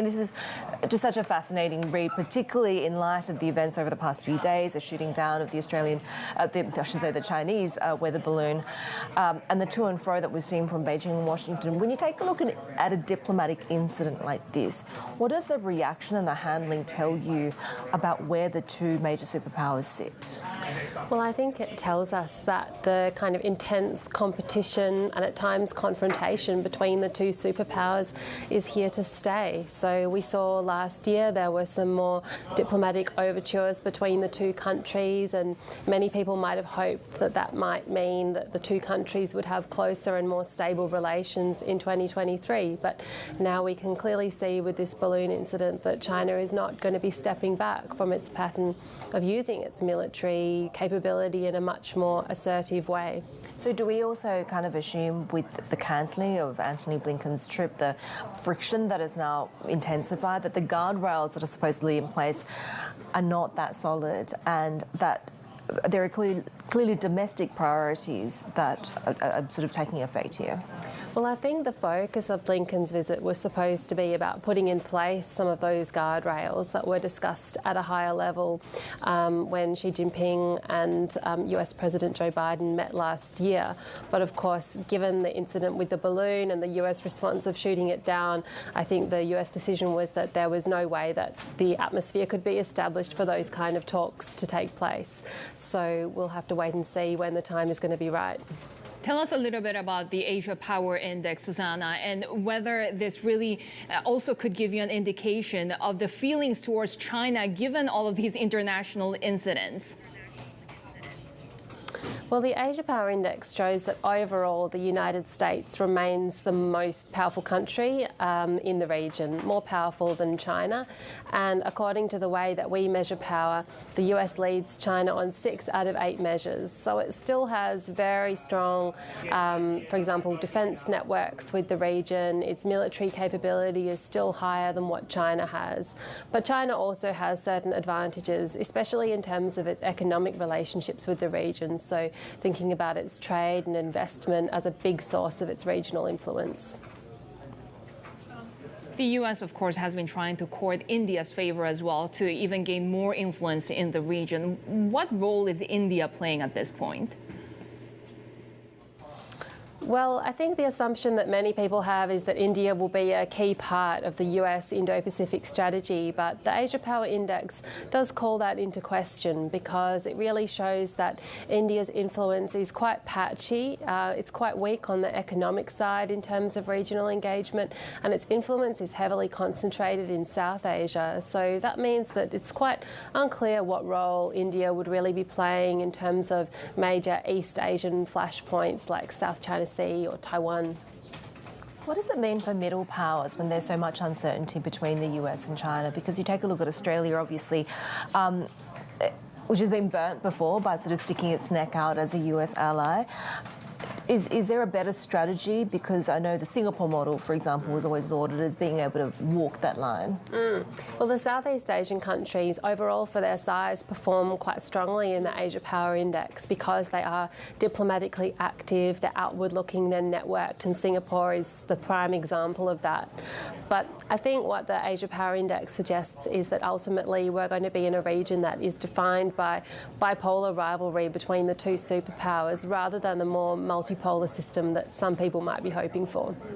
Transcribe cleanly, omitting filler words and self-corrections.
And this is just such a fascinating read, particularly in light of the events over the past few days, the shooting down of the the Chinese weather balloon, and the to and fro that we've seen from Beijing and Washington. When you take a look at a diplomatic incident like this, what does the reaction and the handling tell you about where the two major superpowers sit? Well, I think it tells us that the kind of intense competition and at times confrontation between the two superpowers is here to stay. So we saw last year there were some more diplomatic overtures between the two countries, and many people might have hoped that that might mean that the two countries would have closer and more stable relations in 2023. But now we can clearly see with this balloon incident that China is not going to be stepping back from its pattern of using its military capability in a much more assertive way. So do we also kind of assume with the cancelling of Antony Blinken's trip, the friction that is now intensified, that the guardrails that are supposedly in place are not that solid, and that there are clearly domestic priorities that are sort of taking effect here? Well, I think the focus of Blinken's visit was supposed to be about putting in place some of those guardrails that were discussed at a higher level when Xi Jinping and US President Joe Biden met last year. But of course, given the incident with the balloon and the US response of shooting it down, I think the US decision was that there was no way that the atmosphere could be established for those kind of talks to take place. So we'll have to wait and see when the time is going to be right. Tell us a little bit about the Asia Power Index, Susannah, and whether this really also could give you an indication of the feelings towards China given all of these international incidents. Well, the Asia Power Index shows that overall the United States remains the most powerful country in the region, more powerful than China. And according to the way that we measure power, the US leads China on 6 out of 8 measures. So it still has very strong, for example, defense networks with the region. Its military capability is still higher than what China has. But China also has certain advantages, especially in terms of its economic relationships with the region. So thinking about its trade and investment as a big source of its regional influence. The U.S., of course, has been trying to court India's favor as well to even gain more influence in the region. What role is India playing at this point? Well, I think the assumption that many people have is that India will be a key part of the US Indo-Pacific strategy, but the Asia Power Index does call that into question because it really shows that India's influence is quite patchy. It's quite weak on the economic side in terms of regional engagement, and its influence is heavily concentrated in South Asia. So that means that it's quite unclear what role India would really be playing in terms of major East Asian flashpoints like South China Sea or Taiwan. What does it mean for middle powers when there's so much uncertainty between the US and China? Because you take a look at Australia, obviously, which has been burnt before by sort of sticking its neck out as a US ally. Is there a better strategy? Because I know the Singapore model, for example, was always lauded as being able to walk that line. Well, the Southeast Asian countries overall for their size perform quite strongly in the Asia Power Index because they are diplomatically active, they're outward looking, they're networked, and Singapore is the prime example of that. But I think what the Asia Power Index suggests is that ultimately we're going to be in a region that is defined by bipolar rivalry between the two superpowers rather than the more multipolar system that some people might be hoping for.